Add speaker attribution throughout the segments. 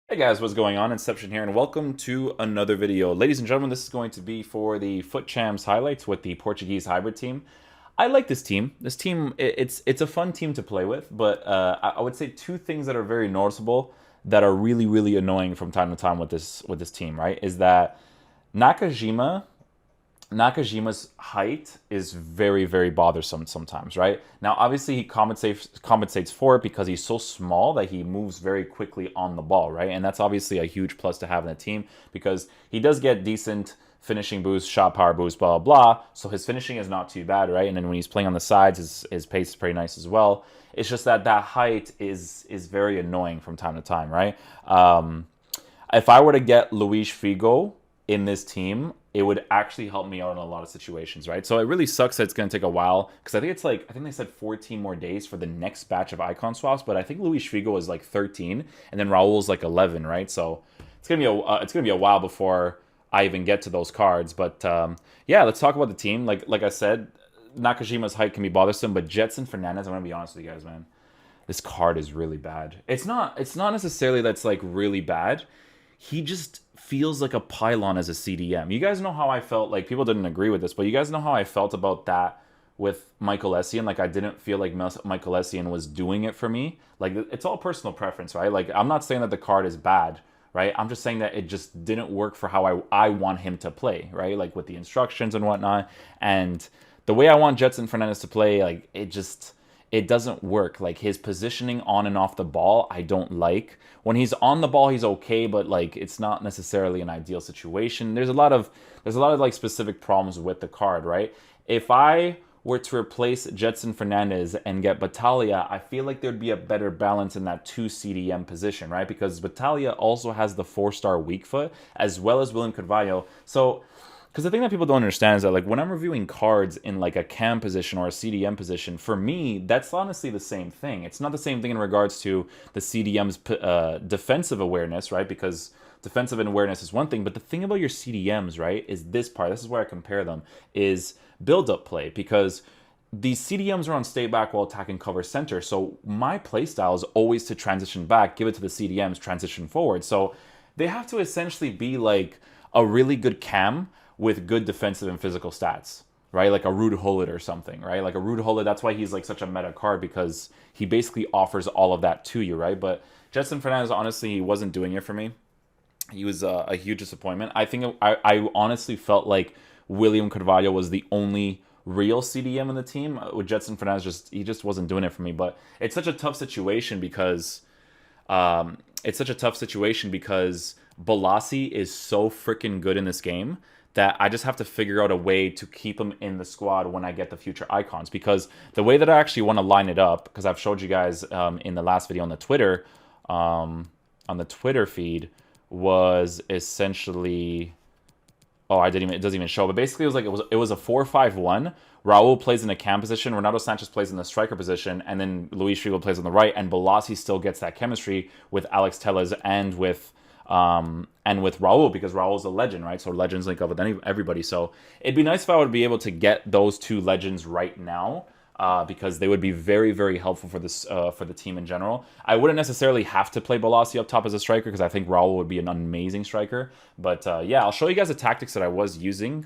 Speaker 1: Hey guys, what's going on? Inception here, and welcome to another video. Ladies and gentlemen, this is going to be for the Futchamps highlights with the Portuguese hybrid team. I like this team. This team, it's a fun team to play with, but I would say two things that are very noticeable that are really annoying from time to time with this team, right? Is that Nakajima Nakajima's height is very bothersome sometimes, right? Now, obviously, he compensates for it because he's so small that he moves very quickly on the ball, right? And that's obviously a huge plus to have in the team because he does get decent finishing boost, shot power boost, blah, blah, blah. So his finishing is not too bad, right? And then when he's playing on the sides, his pace is pretty nice as well. It's just that height is very annoying from time to time, right? If I were to get Luis Figo in this team, it would actually help me out in a lot of situations, right? So it really sucks that it's going to take a while because I think they said 14 more days for the next batch of icon swaps, but I think Luis Figo is like 13 and then Raul's like 11, right? So it's gonna be a while before I even get to those cards. But yeah, let's talk about the team. Like I said, Nakajima's height can be bothersome, but Jetson Fernandez, I'm gonna be honest with you guys, man. This card is really bad. It's not necessarily that's like really bad. He just feels like a pylon as a CDM. You guys know how I felt, like people didn't agree with this, but you guys know how I felt about that with Michael Essien. Like I didn't feel like Michael Essien was doing it for me. Like it's all personal preference, right? Like I'm not saying that the card is bad, right? I'm just saying that it just didn't work for how I want him to play, right? Like with the instructions and whatnot. And the way I want Jetson Fernandez to play, like it doesn't work. Like his positioning on and off the ball, I don't like. When he's on the ball, he's okay, but like it's not necessarily an ideal situation. There's a lot of like specific problems with the card, right? If I were to replace Jetson Fernandez and get Battaglia, I feel like there'd be a better balance in that 2 CDM position, right? Because Battaglia also has the 4-star weak foot as well as William Carvalho. So because the thing that people don't understand is that, like, when I'm reviewing cards in, like, a cam position or a CDM position, for me, that's honestly the same thing. It's not the same thing in regards to the CDM's defensive awareness, right? Because defensive awareness is one thing, but the thing about your CDMs, right, is this part. This is where I compare them, is build-up play. Because these CDMs are on stay back while attacking cover center. So my playstyle is always to transition back, give it to the CDMs, transition forward. So they have to essentially be, like, a really good cam with good defensive and physical stats, right? Like a Ruud Gullit or something, right? Like a Ruud Gullit, that's why he's like such a meta card because he basically offers all of that to you, right? But Jetson Fernandez, honestly, he wasn't doing it for me. He was a huge disappointment. I honestly felt like William Carvalho was the only real CDM in the team. With Jetson Fernandez, he just wasn't doing it for me. But it's such a tough situation because Balassi is so freaking good in this game that I just have to figure out a way to keep him in the squad when I get the future icons. Because the way that I actually want to line it up, because I've showed you guys in the last video on the Twitter feed, was essentially, oh, it doesn't even show. But basically, it was a 4-5-1. Raul plays in a cam position, Ronaldo Sanchez plays in the striker position, and then Luis Figo plays on the right, and Balassi still gets that chemistry with Alex Telles and with Raul, because Raul's a legend, right? So legends link up with everybody. So it'd be nice if I would be able to get those two legends right now, because they would be very helpful for this for the team in general. I wouldn't necessarily have to play Balassi up top as a striker because I think Raul would be an amazing striker. But yeah, I'll show you guys the tactics that I was using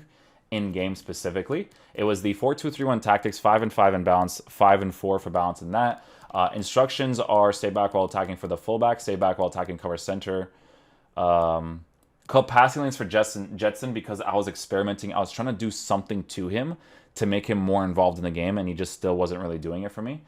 Speaker 1: in game specifically. It was the 4-2-3-1 tactics, 5 and 5 in balance, 5 and 4 for balance in that. Instructions are stay back while attacking for the fullback, stay back while attacking cover center. Called passing lanes for Jetson because I was experimenting. I was trying to do something to him to make him more involved in the game, and he just still wasn't really doing it for me.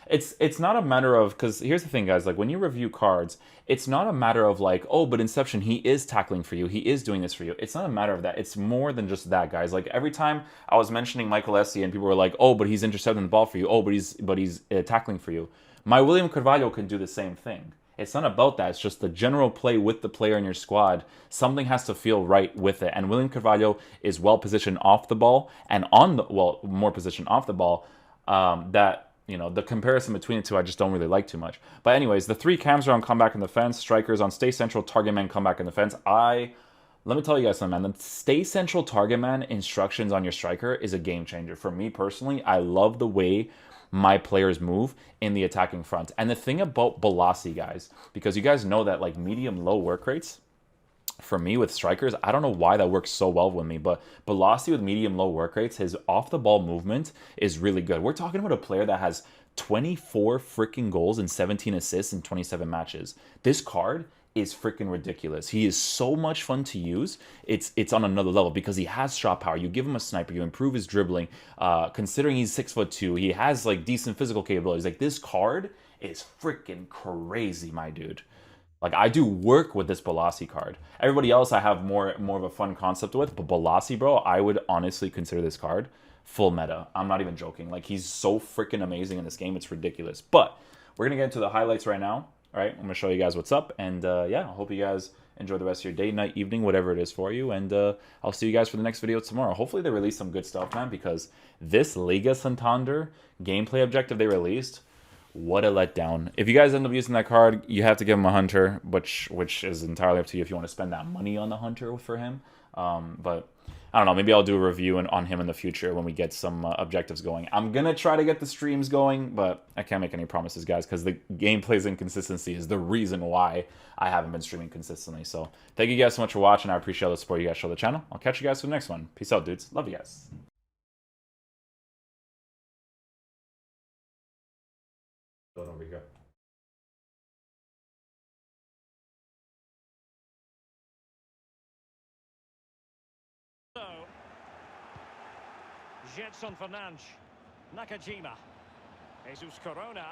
Speaker 1: It's not a matter of, because here's the thing, guys, like when you review cards, it's not a matter of like, oh, but Inception, he is tackling for you, he is doing this for you. It's not a matter of that. It's more than just that, guys. Like every time I was mentioning Michael Essien and people were like, oh, but he's intercepting the ball for you, oh, but he's tackling for you. My William Carvalho can do the same thing. It's not about that. It's just the general play with the player in your squad. Something has to feel right with it. And William Carvalho is well positioned off the ball and more positioned off the ball. The comparison between the two, I just don't really like too much. But anyways, the 3 cams are on comeback in the fence, strikers on stay central, target man, comeback in the fence. Let me tell you guys something, man. The stay central target man instructions on your striker is a game changer. For me personally, I love the way my players move in the attacking front. And the thing about Balassi, guys, because you guys know that like medium-low work rates, for me with strikers, I don't know why that works so well with me, but Balassi with medium-low work rates, his off-the-ball movement is really good. We're talking about a player that has 24 freaking goals and 17 assists in 27 matches. This card is freaking ridiculous. He is so much fun to use. It's on another level because he has shot power. You give him a sniper, you improve his dribbling. Considering he's 6'2", he has like decent physical capabilities. Like this card is freaking crazy, my dude. Like I do work with this Balassi card. Everybody else I have more of a fun concept with, but Balassi, bro, I would honestly consider this card full meta. I'm not even joking. Like he's so freaking amazing in this game. It's ridiculous. But we're gonna get into the highlights right now. All right, I'm gonna show you guys what's up, and yeah, I hope you guys enjoy the rest of your day, night, evening, whatever it is for you, and I'll see you guys for the next video tomorrow. Hopefully they release some good stuff, man, because this Liga Santander gameplay objective they released, what a letdown. If you guys end up using that card, you have to give him a hunter, which is entirely up to you if you want to spend that money on the hunter for him. But I don't know, maybe I'll do a review on him in the future when we get some objectives going. I'm going to try to get the streams going, but I can't make any promises, guys, because the gameplay's inconsistency is the reason why I haven't been streaming consistently. So thank you guys so much for watching. I appreciate all the support you guys show the channel. I'll catch you guys for the next one. Peace out, dudes. Love you guys. Over here.
Speaker 2: Gedson Fernandes, Nakajima, Jesus Corona,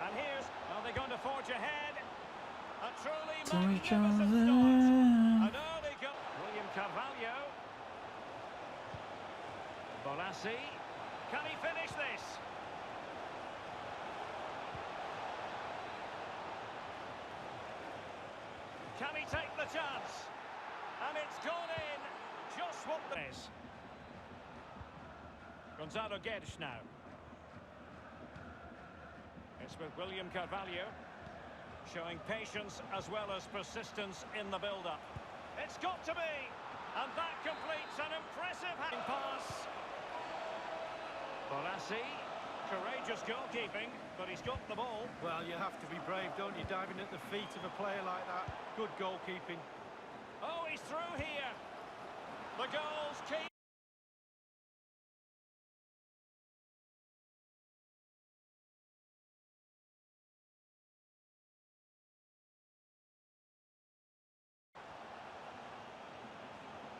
Speaker 2: and here's, are they going to forge ahead? A truly magnificent start. An early goal. William Carvalho, Balassi, can he finish this? Can he take the chance? And it's gone in. Just what this. Gonzalo Guedes now. It's with William Carvalho, showing patience as well as persistence in the build-up. It's got to be, and that completes an impressive pass. Balassi, courageous goalkeeping, but he's got the ball.
Speaker 3: Well, you have to be brave, don't you, diving at the feet of a player like that. Good goalkeeping.
Speaker 2: Oh, he's through here. The goals keep.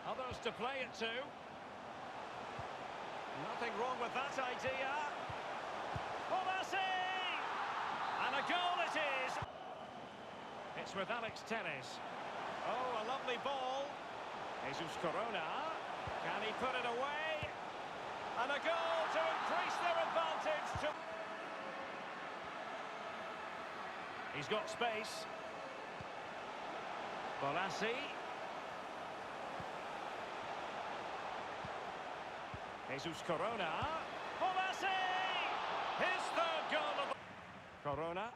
Speaker 2: Others to play it to. Nothing wrong with that idea. Balassi! And a goal it is. It's with Alex Telles. Oh, a lovely ball. Jesus Corona. Can he put it away? And a goal to increase their advantage. He's got space. Balassi. Jesus Corona. Balassi! His third goal of the... Corona.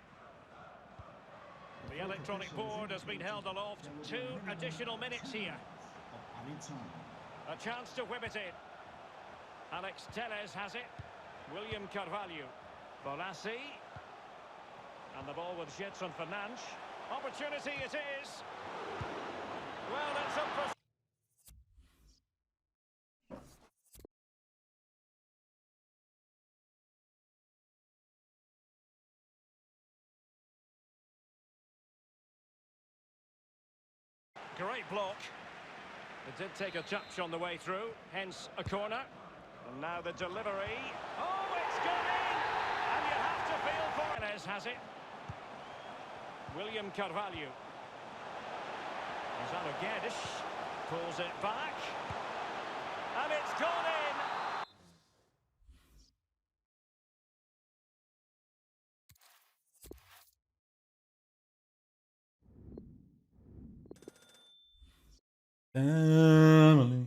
Speaker 2: The electronic board has been held aloft. 2 additional minutes here. A chance to whip it in. Alex Telles has it. William Carvalho. Balassi. And the ball with Gedson Fernandes. Opportunity it is. Well, it's up for... Great block. It did take a touch on the way through, hence a corner. And now the delivery. Oh, it's gone in! And you have to feel for it. Telles has it. William Carvalho. Gonzalo Guedes pulls it back. And it's gone in!
Speaker 1: Family.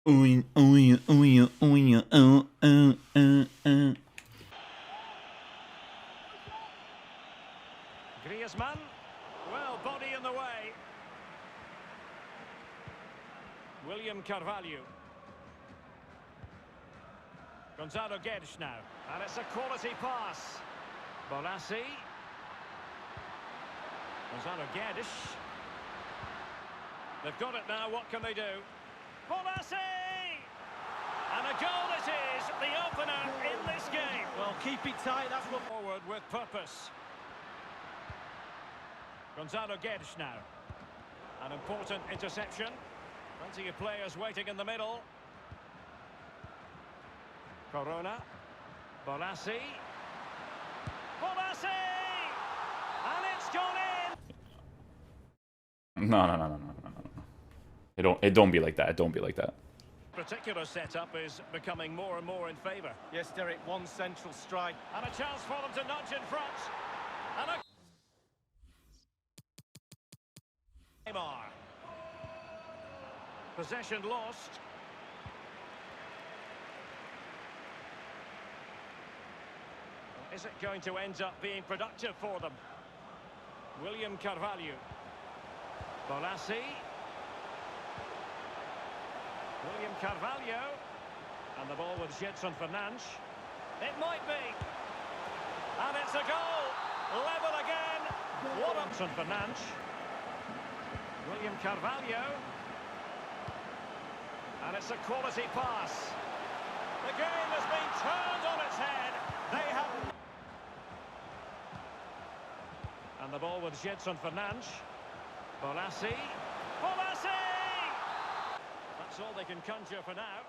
Speaker 1: Ooh, ooh, ooh, ooh,
Speaker 2: Griezmann, well, body in the way. William Carvalho. Gonzalo Guedes now. And it's a quality pass. Bonassi. Gonzalo Guedes. They've got it now, what can they do? Bonassi! And a goal it is, the opener in this game.
Speaker 3: Well, keep it tight, that's what...
Speaker 2: Forward with purpose. Gonzalo Guedes now. An important interception. Plenty of players waiting in the middle. Corona. Bonassi. Bonassi! And it's gone in!
Speaker 1: No. It don't be like that. It don't be like that.
Speaker 2: Particular setup is becoming more and more in favour.
Speaker 3: Yes, Derek, one central strike.
Speaker 2: And a chance for them to nudge in front. And a... Neymar. Possession lost. Is it going to end up being productive for them? William Carvalho. Bonassi. William Carvalho. And the ball with Gedson Fernandes. It might be. And it's a goal. Level again. What up, Gedson Fernandes. William Carvalho. And it's a quality pass. The game has been turned on its head. They have... And the ball with Gedson Fernandes. Bonassi. Bonassi! That's all they can conjure for now.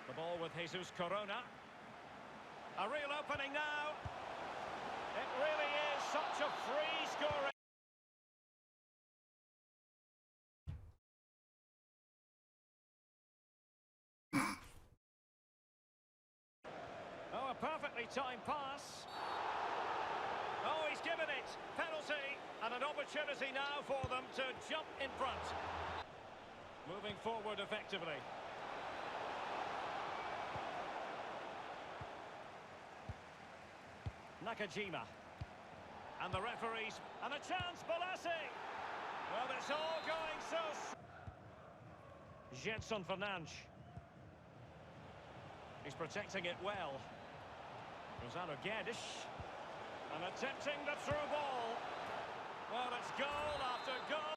Speaker 2: The ball with Jesus Corona. A real opening now. It really is such a free scoring. Oh, a perfectly timed pass. Oh, he's given it. Penalty. And an opportunity now for them to jump in front. Moving forward effectively. Nakajima. And the referees. And a chance, Bonassi. Well, it's all going so... Gedson Fernandes. He's protecting it well. Gonzalo Guedes. And attempting the through ball. Well, it's goal after goal.